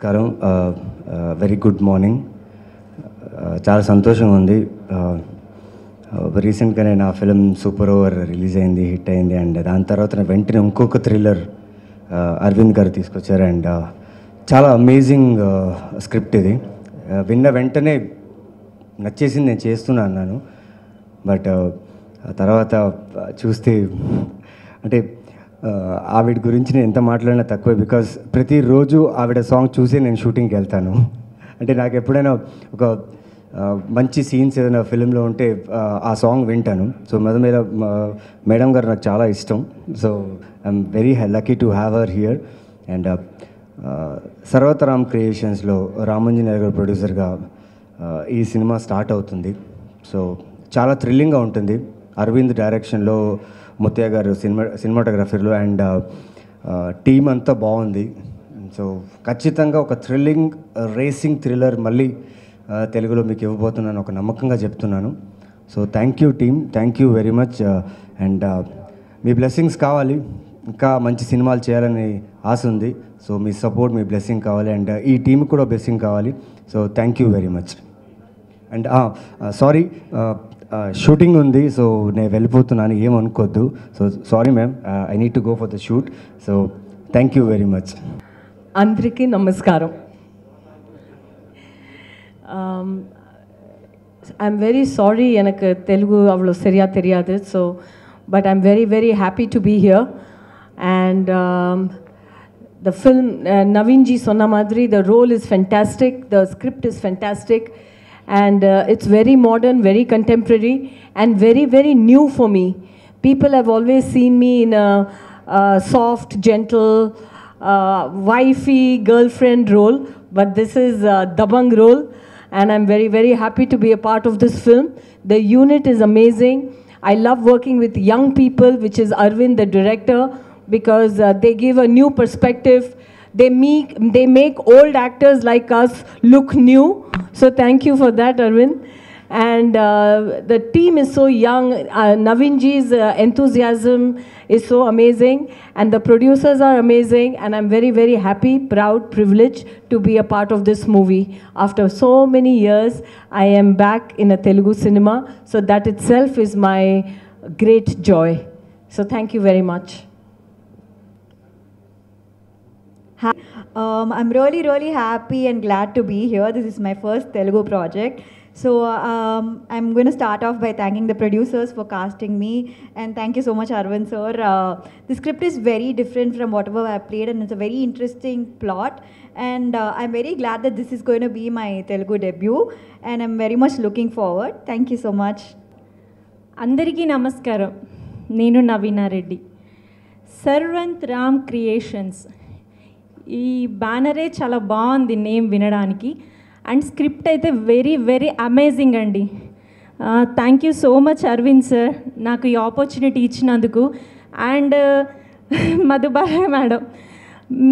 నమస్కారం. Very good morning. చాలా సంతోషంగా ఉంది. రీసెంట్గానే నా ఫిలిం సూపర్ ఓవర్ రిలీజ్ అయింది, హిట్ అయింది. అండ్ దాని తర్వాత వెంటనే ఇంకొక థ్రిల్లర్ అరవింద్ గారు తీసుకొచ్చారు. అండ్ చాలా అమేజింగ్ స్క్రిప్ట్ ఇది. విన్న వెంటనే నచ్చేసింది, నేను చేస్తున్నా అన్నాను. బట్ తర్వాత చూస్తే అంటే ఆవిడ గురించి నేను ఎంత మాట్లాడినా తక్కువే. బికాజ్ ప్రతిరోజు ఆవిడ సాంగ్ చూసి నేను షూటింగ్కి వెళ్తాను. అంటే నాకు ఎప్పుడైనా ఒక మంచి సీన్స్ ఏదైనా ఫిలింలో ఉంటే ఆ సాంగ్ వింటాను. సో మీద మేడం గారు నాకు చాలా ఇష్టం. So I'm very lucky to have her here. And Sarvataram క్రియేషన్స్లో రామంజనేయ గారు ప్రొడ్యూసర్గా ఈ సినిమా స్టార్ట్ అవుతుంది. సో చాలా థ్రిల్లింగ్గా ఉంటుంది. అరవింద్ డైరెక్షన్లో, ముత్తయ్య గారు సినిమాటోగ్రఫీలో, అండ్ టీమ్ అంతా బాగుంది. సో ఖచ్చితంగా ఒక థ్రిల్లింగ్ రేసింగ్ థ్రిల్లర్ మళ్ళీ తెలుగులో మీకు ఇవ్వబోతున్నాను, ఒక నమ్మకంగా చెప్తున్నాను. So thank you team, thank you very much. And మీ బ్లెస్సింగ్స్ కావాలి, ఇంకా మంచి సినిమాలు చేయాలని ఆశ ఉంది. సో మీ సపోర్ట్, మీ బ్లెస్సింగ్ కావాలి. అండ్ ఈ టీమ్ కూడా బ్లెస్సింగ్ కావాలి. So thank you very much. And sorry, shooting ఉంది, సో నేను వెళ్ళిపోతున్నాను, ఏమనుకోద్దు. So sorry ma'am, I need to go for the shoot. So thank you very much. అందరికీ నమస్కారం. ఐఎమ్ వెరీ సారీ, எனக்கு தெலுங்கு அவ்வளோ சரியாக தெரியாது. So but I'm very very happy to be here. And the film, Naveen ji sonna madri, the role is fantastic, the script is fantastic, and it's very modern, very contemporary, and very very new for me. People have always seen me in a soft, gentle, wifey girlfriend role, but this is a dabang role, and I'm very very happy to be a part of this film. The unit is amazing. I love working with young people, which is Arvind the director, because they give a new perspective. They make old actors like us look new. So thank you for that, Arvind. And the team is so young. Naveen ji's enthusiasm is so amazing, and the producers are amazing, and I'm very very happy, proud, privileged to be a part of this movie. After so many years, I am back in a Telugu cinema, so that itself is my great joy. So thank you very much. I'm really really happy and glad to be here. This is my first Telugu project. So I'm going to start off by thanking the producers for casting me, and thank you so much Arvind sir. The script is very different from whatever I played, and it's a very interesting plot, and I'm very glad that this is going to be my Telugu debut, and I'm very much looking forward. Thank you so much. అందరికీ నమస్కారం. నేను Naveena Reddy, సర్వతరామ్ creations. ఈ బ్యానరే చాలా బాగుంది name వినడానికి, and script అయితే very very amazing అండి. Thank you so much Aravind sir, నాకు ఈ ఆపర్చునిటీ ఇచ్చినందుకు. అండ్ మధుబాల మేడం,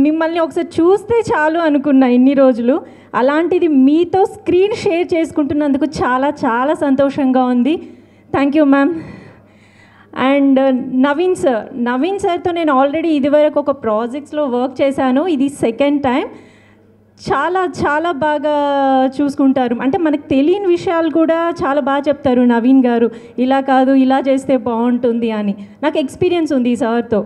మిమ్మల్ని ఒకసారి చూస్తే చాలు అనుకున్నా ఇన్ని రోజులు, అలాంటిది మీతో స్క్రీన్ షేర్ చేసుకుంటున్నందుకు చాలా చాలా సంతోషంగా ఉంది. Thank you ma'am. And Naveen సార్తో నేను ఆల్రెడీ ఇదివరకు ఒక ప్రాజెక్ట్స్లో వర్క్ చేశాను, ఇది సెకండ్ టైం. చాలా చాలా బాగా చూసుకుంటారు, అంటే మనకు తెలియని విషయాలు కూడా చాలా బాగా చెప్తారు నవీన్ గారు. ఇలా కాదు, ఇలా చేస్తే బాగుంటుంది అని నాకు ఎక్స్పీరియన్స్ ఉంది ఈ సార్తో.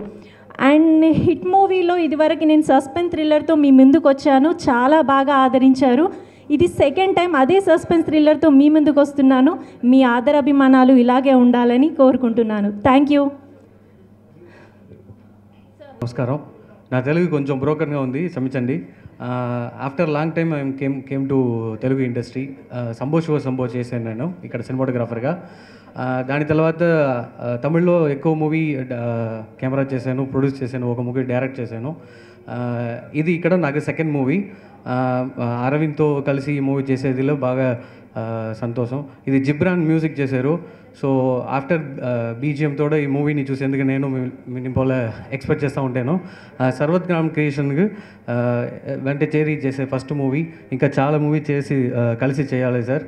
అండ్ హిట్ మూవీలో ఇదివరకు నేను సస్పెన్స్ థ్రిల్లర్తో మీ ముందుకు వచ్చాను, చాలా బాగా ఆదరించారు. ఇది సెకండ్ టైం అదే సస్పెన్స్ థ్రిల్లర్తో మీ ముందుకు వస్తున్నాను. మీ ఆదరాభిమానాలు ఇలాగే ఉండాలని కోరుకుంటున్నాను. Thank you. నమస్కారం. నా తెలుగు కొంచెం బ్రోకన్గా ఉంది, క్షమించండి. After long time I came to Telugu industry. సంభో చేశాను నేను ఇక్కడ సినిమాటోగ్రాఫర్గా. దాని తర్వాత తమిళ్లో ఎక్కువ మూవీ కెమెరా చేశాను, ప్రొడ్యూస్ చేశాను, ఒక మూవీ డైరెక్ట్ చేశాను. ఇది ఇక్కడ నాకు సెకండ్ మూవీ. అరవింద్తో కలిసి ఈ మూవీ చేసేదిలో బాగా సంతోషం. ఇది జిబ్రాన్ మ్యూజిక్ చేశారు. సో ఆఫ్టర్ బీజిఎం తోడ ఈ మూవీని చూసేందుకు నేను పోల ఎక్స్పెక్ట్ చేస్తూ ఉంటాను. సర్వతరామ్ క్రియేషన్కి వెంట చేరి చేసే ఫస్ట్ మూవీ, ఇంకా చాలా మూవీ చేసి కలిసి చేయాలి sir.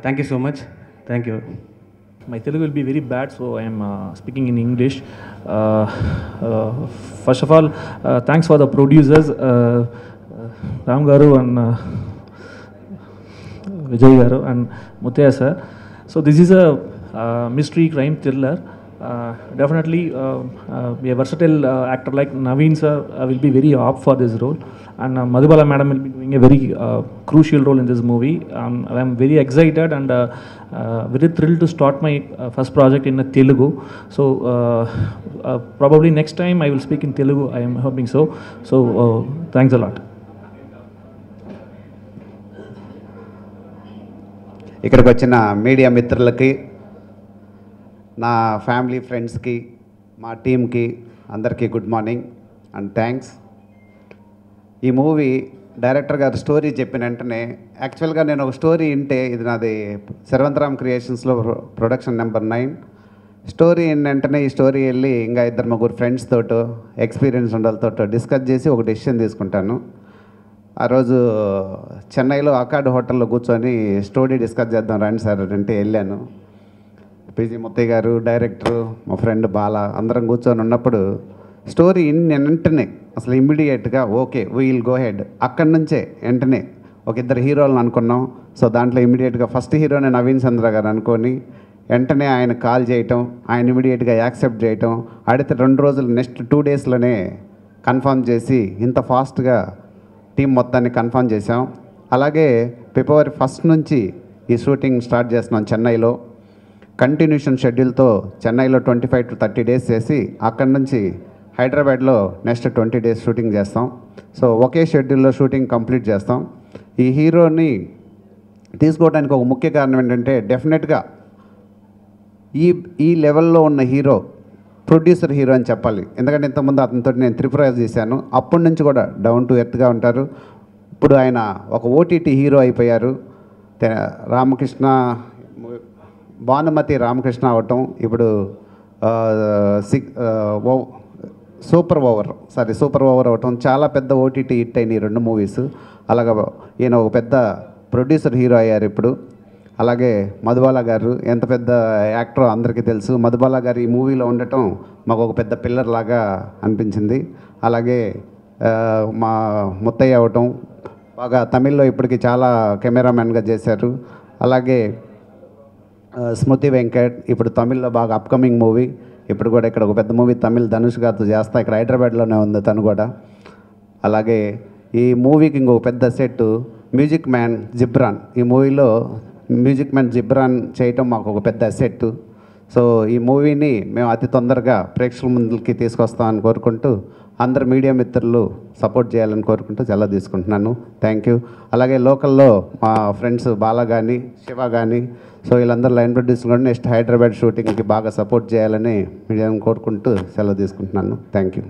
Thank you so much. Thank you. My Telugu will be very bad, so I am speaking in English. First of all, thanks for the producers. Ram Garu and Vijay Garu and Muthaiya sir. So this is a mystery crime thriller. Definitely a versatile actor like Naveen sir will be very apt for this role, and Madhubala madam will be doing a very crucial role in this movie. I am very excited and very thrilled to start my first project in Telugu. So probably next time I will speak in Telugu. I am hoping so. So thanks a lot. ఇక్కడికి వచ్చిన media మిత్రులకి, నా family ఫ్రెండ్స్కి, మా టీమ్కి అందరికీ good morning and thanks. ఈ movie director గారు స్టోరీ చెప్పిన వెంటనే, యాక్చువల్గా నేను ఒక స్టోరీ వింటే, ఇది నాది శరవంతరామ్ క్రియేషన్స్లో ప్రొడక్షన్ నెంబర్ 9. స్టోరీ వెంటనే ఈ స్టోరీ వెళ్ళి ఇంకా 2-3 ఫ్రెండ్స్ తోటో ఎక్స్పీరియన్స్ ఉండలతో డిస్కస్ చేసి ఒక డెసిషన్ తీసుకుంటాను. ఆ రోజు చెన్నైలో అకార్డ్ హోటల్లో కూర్చొని స్టోరీ డిస్కస్ చేద్దాం రండి సార్ అంటే వెళ్ళాను. పిజి ముత్తయ్య గారు, డైరెక్టరు, మా ఫ్రెండ్ బాల అందరం కూర్చొని ఉన్నప్పుడు స్టోరీ వెంటనే అసలు ఇమ్మీడియట్గా ఓకే విల్ గో హెడ్. అక్కడి నుంచే వెంటనే ఒక 2 హీరోలను అనుకున్నాం. సో దాంట్లో ఇమ్మీడియట్గా ఫస్ట్ హీరోని నవీన్ చంద్ర గారు అనుకొని వెంటనే ఆయన కాల్ చేయటం, ఆయన ఇమ్మీడియట్గా యాక్సెప్ట్ చేయటం, ఆడితే 2 రోజులు నెక్స్ట్ 2 డేస్లోనే కన్ఫర్మ్ చేసి ఇంత ఫాస్ట్గా టీం మొత్తాన్ని కన్ఫర్మ్ చేసాం. అలాగే ఫిబ్రవరి 1 నుంచి ఈ షూటింగ్ స్టార్ట్ చేస్తున్నాం చెన్నైలో. కంటిన్యూషన్ షెడ్యూల్తో చెన్నైలో 25 to 30 డేస్ చేసి అక్కడి నుంచి హైదరాబాద్లో నెక్స్ట్ 20 డేస్ షూటింగ్ చేస్తాం. సో ఒకే షెడ్యూల్లో షూటింగ్ కంప్లీట్ చేస్తాం. ఈ హీరోని తీసుకోవడానికి ఒక ముఖ్య కారణం ఏంటంటే, డెఫినెట్గా ఈ లెవెల్లో ఉన్న హీరో ప్రొడ్యూసర్ హీరో అని చెప్పాలి. ఎందుకంటే ఇంతకుముందు అతనితో నేను త్రిపురాజ్ చేశాను. అప్పటి నుంచి కూడా డౌన్ టు ఎర్త్గా ఉంటారు. ఇప్పుడు ఆయన ఒక ఓటీటీ హీరో అయిపోయారు. రామకృష్ణ, భానుమతి రామకృష్ణ అవటం, ఇప్పుడు సూపర్ ఓవర్ అవటం, చాలా పెద్ద ఓటీటీ హిట్ అయిన ఈ 2 మూవీస్. అలాగా ఈయన ఒక పెద్ద ప్రొడ్యూసర్ హీరో అయ్యారు ఇప్పుడు. అలాగే మధుబాల గారు ఎంత పెద్ద యాక్టరో అందరికీ తెలుసు. మధుబాల గారు ఈ మూవీలో ఉండటం మాకు ఒక పెద్ద పిల్లర్ లాగా అనిపించింది. అలాగే మా ముత్తయ్య అవటం బాగా తమిళ్లో ఇప్పటికి చాలా కెమెరామెన్గా చేశారు. అలాగే స్మృతి వెంకట్ ఇప్పుడు తమిళ్లో బాగా అప్కమింగ్ మూవీ, ఇప్పుడు కూడా ఇక్కడ ఒక పెద్ద మూవీ తమిళ్ ధనుష్ గారితో చేస్తా, ఇక్కడ హైదరాబాద్లోనే ఉంది తను కూడా. అలాగే ఈ మూవీకి ఇంకొక పెద్ద సెట్ మ్యూజిక్ మ్యాన్ జిబ్రాన్. ఈ మూవీలో మ్యూజిక్ మ్యాన్ జిబ్రాన్ చేయటం మాకు ఒక పెద్ద అసెట్. సో ఈ మూవీని మేము అతి తొందరగా ప్రేక్షకుల ముందుకి తీసుకొస్తామని కోరుకుంటూ, అందరు మీడియా మిత్రులు సపోర్ట్ చేయాలని కోరుకుంటూ సెలవు తీసుకుంటున్నాను. Thank you. అలాగే లోకల్లో మా ఫ్రెండ్స్ బాల కానీ, శివ కానీ, సో వీళ్ళందరూ లైన్ ప్రొడ్యూసర్ కూడా నెక్స్ట్ హైదరాబాద్ షూటింగ్కి బాగా సపోర్ట్ చేయాలని మీడియాని కోరుకుంటూ సెలవు తీసుకుంటున్నాను. Thank you.